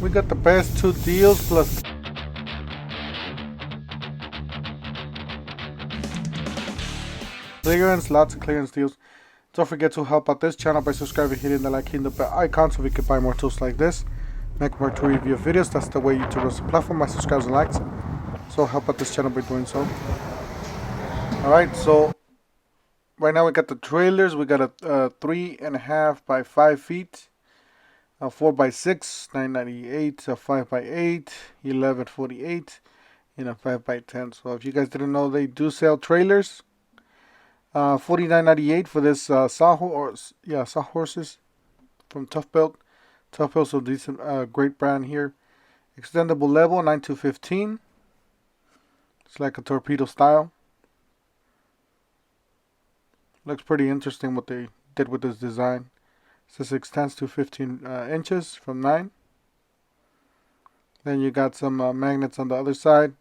We got the best 2 deals plus clearance, lots of clearance deals. Don't forget to help out this channel by subscribing, hitting the like, hitting the bell icon so we can buy more tools like this, make more tool review videos. That's the way YouTube runs the platform, by subscribes and likes. So help out this channel by doing so. Alright, so right now we got the trailers. We got a 3.5 by 5 feet, a 4 by 6, 998, a 5 by 8, 1148, and a 5 by 10. So if you guys didn't know, they do sell trailers. $49.98 for this sawhorses from Tough Belt. Tough Belt, so decent, great brand here. Extendable level 9-15. It's like a torpedo style. Looks pretty interesting what they did with this design. It says extends to 15 inches from 9. Then you got some magnets on the other side.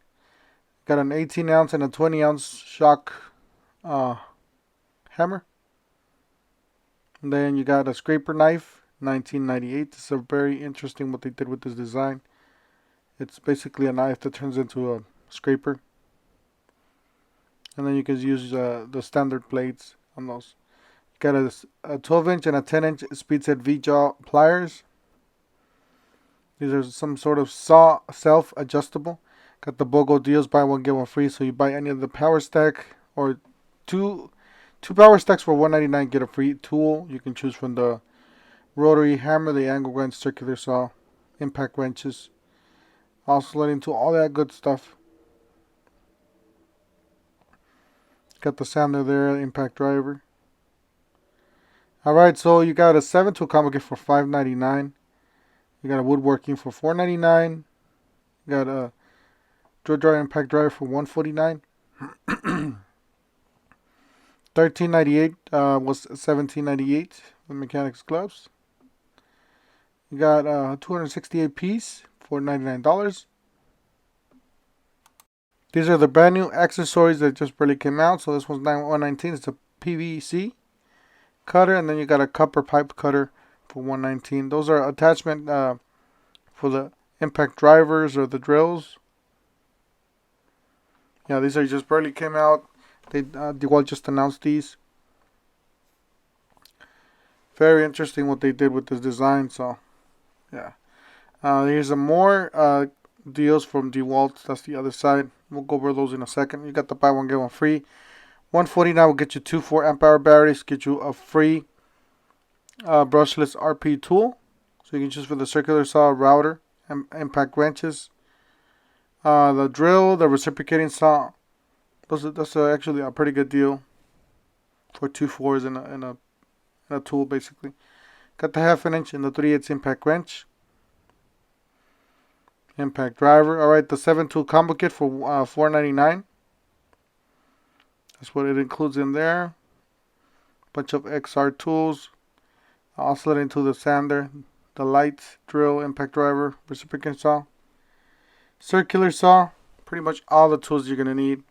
Got an 18 ounce and a 20 ounce shock hammer. And then you got a scraper knife, 1998. This is very interesting what they did with this design. It's basically a knife that turns into a scraper. And then you can use the standard blades on those. You got a 12 inch and a 10 inch speed set V-jaw pliers. These are some sort of saw self-adjustable. Got the BOGO deals, buy one get one free. So you buy any of the power stack or two power stacks for $1.99, get a free tool. You can choose from the rotary hammer, the angle wrench, circular saw, impact wrenches, oscillating tool, all that good stuff. Got the sander there, impact driver. Alright, so you got a 7-tool combo kit for $5.99. You got a woodworking for $4.99. You got a drill dryer impact driver for $149. $13.98 was $17.98 with mechanics gloves. You got 268 piece for $99. These are the brand new accessories that just barely came out. So this one's $119. It's a PVC cutter, and then you got a copper pipe cutter for $119. Those are attachment for the impact drivers or the drills. Yeah, these are just barely came out. DeWalt just announced these. Very interesting what they did with this design. So yeah, here's some more deals from DeWalt. That's the other side. We'll go over those in a second. You got the buy one get one free. $149 will get you 2 4-amp-hour batteries. Get you a free brushless RP tool. So you can choose for the circular saw, router, and impact wrenches. The drill, the reciprocating saw. That's actually a pretty good deal for 2 4s and a tool basically. Got the 1/2 inch and the 3/8 impact wrench. Impact driver. Alright, the 7-tool combo kit for $4.99. That's what it includes in there. Bunch of XR tools. Oscillating to the sander, the light, drill, impact driver, reciprocating saw, circular saw. Pretty much all the tools you're gonna need.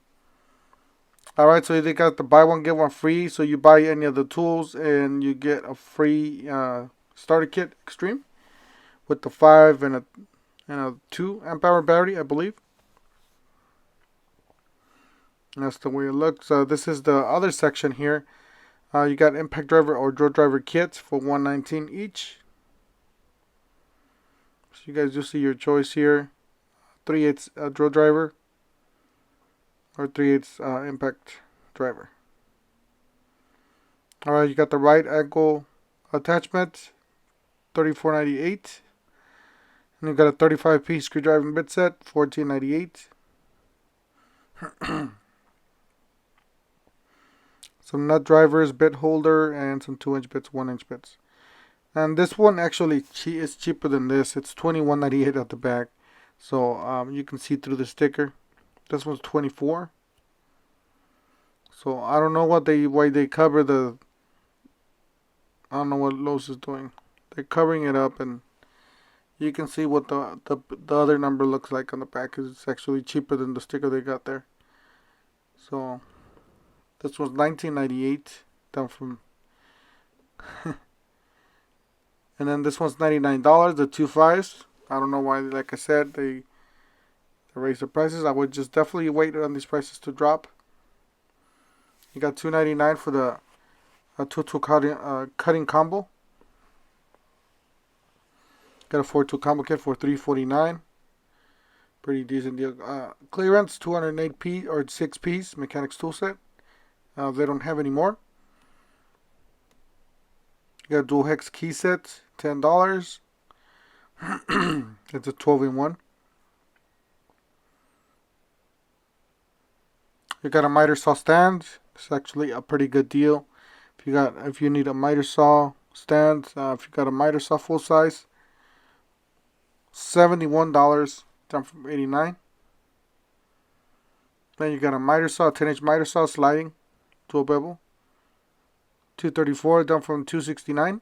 Alright, so they got the buy one get one free. So you buy any of the tools and you get a free starter kit extreme with the 5 and a 2-amp-hour battery, I believe. And that's the way it looks. This is the other section here. You got impact driver or drill driver kits for $119 each. So you guys just see your choice here. 3/8 drill driver or 3/8 impact driver. Alright, you got the right angle attachment, $34.98. And you got a 35-piece screwdriver bit set, $14.98. Some nut drivers, bit holder, and some 2-inch bits, 1-inch bits. And this one actually is cheaper than this. It's $21.98 at the back. So you can see through the sticker. This one's $24. So I don't know why they cover the. I don't know what Lowe's is doing. They're covering it up, and you can see what the other number looks like on the back. It's actually cheaper than the sticker they got there. So this was $19.98 down from. And then this one's $99. The 2 5s I don't know why, like I said, they raised the prices. I would just definitely wait on these prices to drop. You got $2.99 for the two-tool cutting combo. Got a 4-tool combo kit for $3.49. Pretty decent deal. Clearance 208 or 6-piece mechanics tool set. They don't have any more. You got dual hex key set, $10. It's a 12-in-1. You got a miter saw stand. It's actually a pretty good deal. If you need a miter saw stand, if you got a miter saw full size, $71 down from $89. Then you got a miter saw, 10-inch miter saw sliding, dual bevel, $234 down from $269.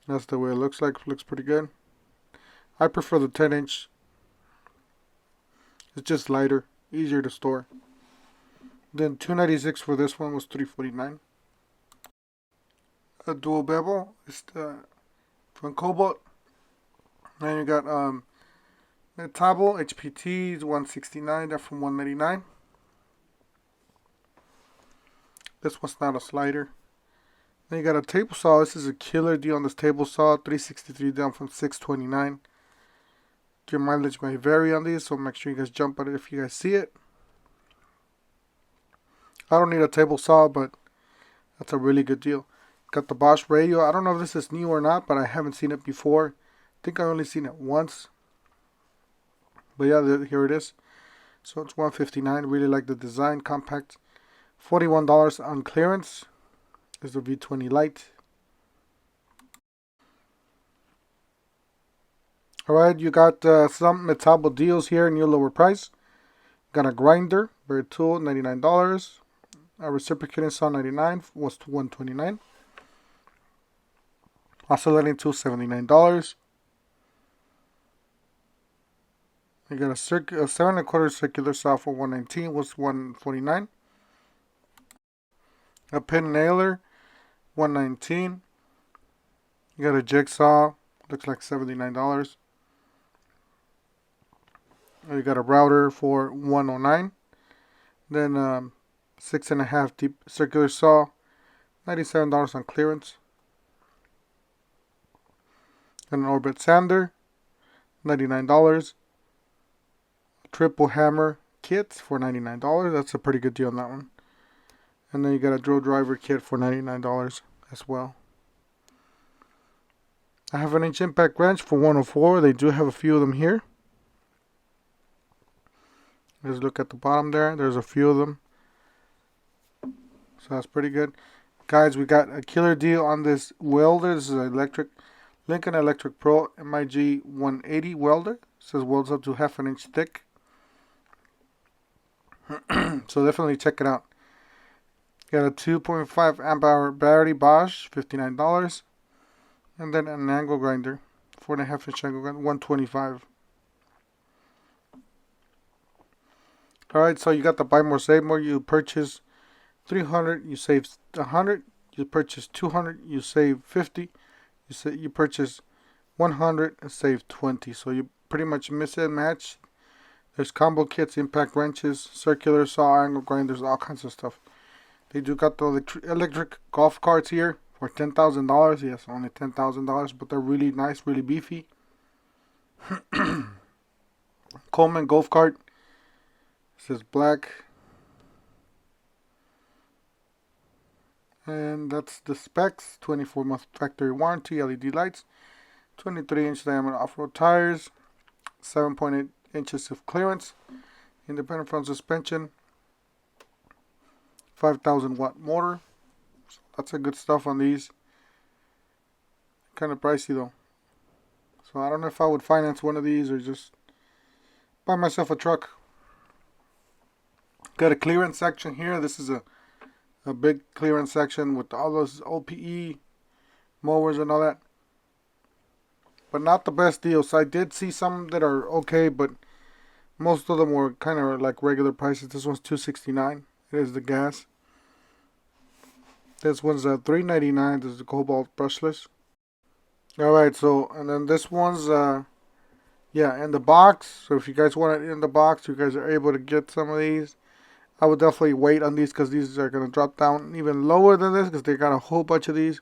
That's the way it looks like. Looks pretty good. I prefer the 10-inch. It's just lighter, easier to store. Then $296 for this one was $349. A dual bevel is from Cobalt. Then you got Metabo HPT 169, that's from $199. This one's not a slider. Then you got a table saw. This is a killer deal on this table saw. $363 down from $629. Your mileage may vary on these, so make sure you guys jump on it if you guys see it. I don't need a table saw, but that's a really good deal. Got the Bosch radio. I don't know if this is new or not, but I haven't seen it before. I think I've only seen it once. But yeah, here it is. So it's $159. Really like the design. Compact. $41 on clearance. There's the V20 Lite. Alright, you got some Metabo deals here in your lower price. Got a grinder, very tool, $99. A reciprocating saw, $99, was $129. Oscillating tool, $79. You got a 7¼ circular saw for $119, was $149. A pin nailer, $119. You got a jigsaw, looks like $79. You got a router for $109. Then 6.5 deep circular saw, $97 on clearance. And an orbit sander, $99. Triple hammer kit for $99. That's a pretty good deal on that one. And then you got a drill driver kit for $99 as well. I have an inch impact wrench for $104. They do have a few of them here. Let's look at the bottom there. There's a few of them. So that's pretty good. Guys, we got a killer deal on this welder. This is an Lincoln Electric Pro MIG 180 welder. It says welds up to 1/2 inch thick. So definitely check it out. Got a 2.5 amp hour battery Bosch, $59. And then an angle grinder, 4.5 inch angle grinder, $125. Alright, so you got the buy more, save more. You purchase 300, you save 100. You purchase 200, you save 50. You purchase 100 and save 20. So you pretty much miss and match. There's combo kits, impact wrenches, circular saw, angle grinders, all kinds of stuff. They do got the electric golf carts here for $10,000. Yes, only $10,000, but they're really nice, really beefy. Coleman golf cart. This is black. And that's the specs. 24-month factory warranty, LED lights, 23-inch diameter off-road tires, 7.8 inches of clearance, independent front suspension, 5,000 watt motor. So that's a good stuff on these. Kind of pricey though. So I don't know if I would finance one of these or just buy myself a truck. Got a clearance section here. This is a big clearance section with all those OPE mowers and all that. But not the best deals. I did see some that are okay, but most of them were kind of like regular prices. This one's $269. It is the gas. This one's $399. This is the Cobalt brushless. Alright, so, and then this one's, yeah, in the box. So if you guys want it in the box, you guys are able to get some of these. I would definitely wait on these because these are going to drop down even lower than this because they got a whole bunch of these.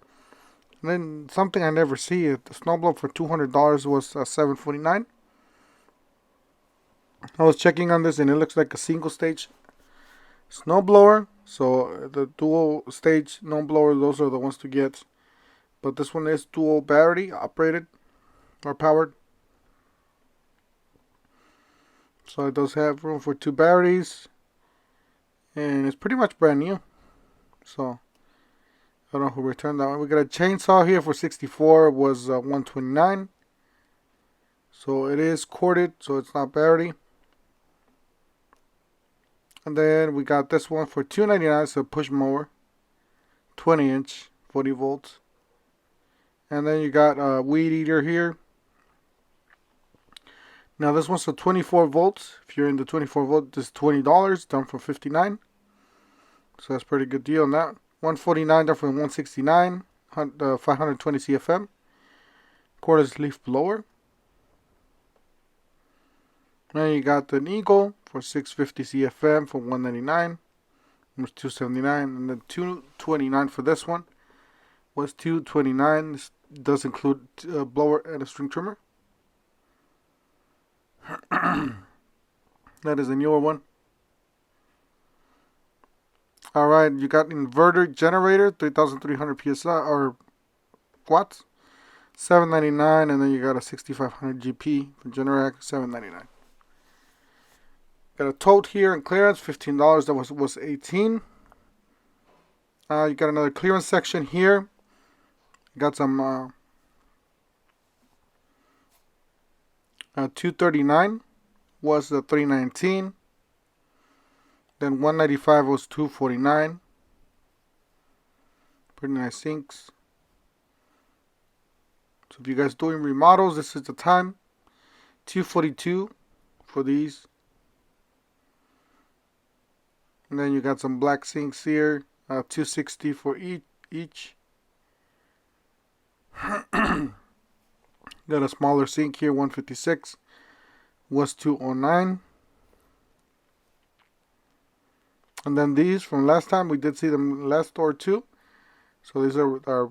And then something I never see, the snowblower for $200 was $749. I was checking on this and it looks like a single stage snowblower. So the dual stage snowblower, those are the ones to get. But this one is dual battery operated or powered. So it does have room for 2 batteries. And it's pretty much brand new. So I don't know who returned that one. We got a chainsaw here for 64. It was 129. So it is corded, so it's not battery. And then we got this one for $299. It's a push mower, 20-inch, 40 volts. And then you got a weed eater here. Now this one's a 24 volts. If you're in the 24 volt, this is $20, down from $59. So that's a pretty good deal on that. $149, down from $169. 520 CFM. Cordless leaf blower. Then you got the Eagle for 650 CFM for $199. It was $279, and then $229 for this one was $229. This does include a blower and a string trimmer. That is a newer one. Alright, you got inverter generator, 3,300 PSI or watts, $799, and then you got a 6500 GP for Generac, $799. Got a tote here in clearance, $15. That was $18. You got another clearance section here. You got some 239 was the 319. Then 195 was 249. Pretty nice sinks. So if you guys doing remodels, this is the time. 242 for these. And then you got some black sinks here. 260 for each. Got a smaller sink here, 156. Was 209. And then these from last time, we did see them last store too. So these are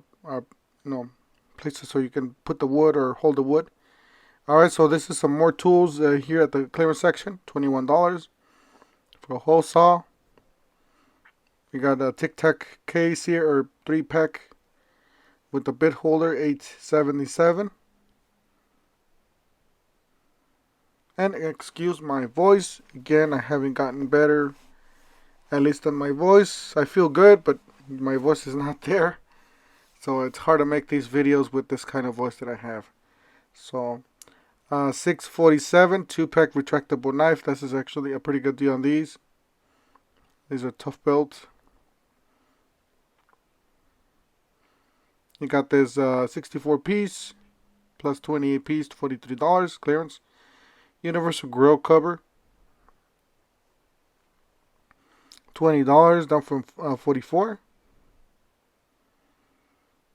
places so you can put the wood or hold the wood. Alright, so this is some more tools here at the clearance section. $21 for a hole saw. We got a Tic Tac case here, or 3-pack with the bit holder, $877. And excuse my voice. Again, I haven't gotten better, at least on my voice. I feel good, but my voice is not there. So it's hard to make these videos with this kind of voice that I have. So, $647, 2-pack retractable knife. This is actually a pretty good deal on these. These are tough built. You got this 64 piece plus 28 piece, $43 clearance. Universal grill cover, $20, down from $44.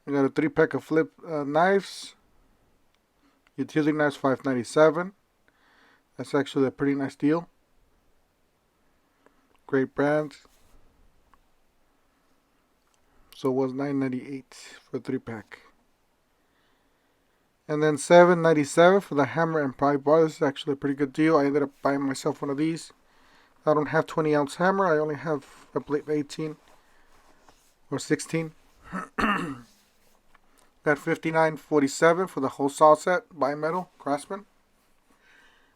You got a 3-pack of flip knives. Utility knives, $597. That's actually a pretty nice deal. Great brand. So it was $998 for a 3-pack. And then $797 for the hammer and pry bar. This is actually a pretty good deal. I ended up buying myself one of these. I don't have 20-ounce hammer. I only have, I believe, 18 or 16. Got $59.47 for the whole saw set, bimetal, Craftsman.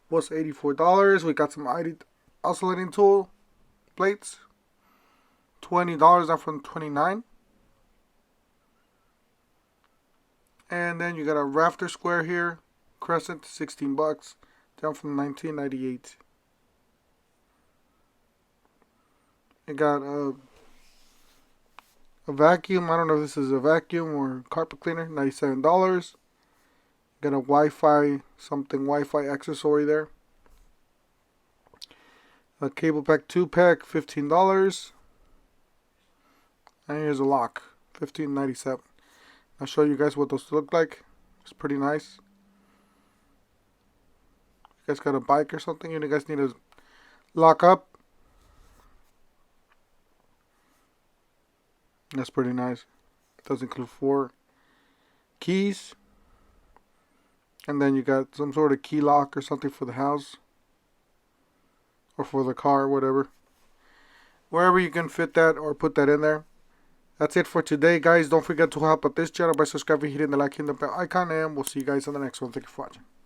Was $84. We got some oscillating tool plates. $20 up from $29. And then you got a rafter square here, crescent, $16, down from $19.98. You got a vacuum. I don't know if this is a vacuum or carpet cleaner, $97. Got a Wi-Fi accessory there. A cable pack 2-pack, $15. And here's a lock, $15.97. I'll show you guys what those look like. It's pretty nice. You guys got a bike or something and you guys need to lock up. That's pretty nice. It does include 4 keys. And then you got some sort of key lock or something for the house. Or for the car, whatever. Wherever you can fit that or put that in there. That's it for today, guys. Don't forget to help out this channel by subscribing, hitting the like, hitting the bell icon, and we'll see you guys on the next one. Thank you for watching.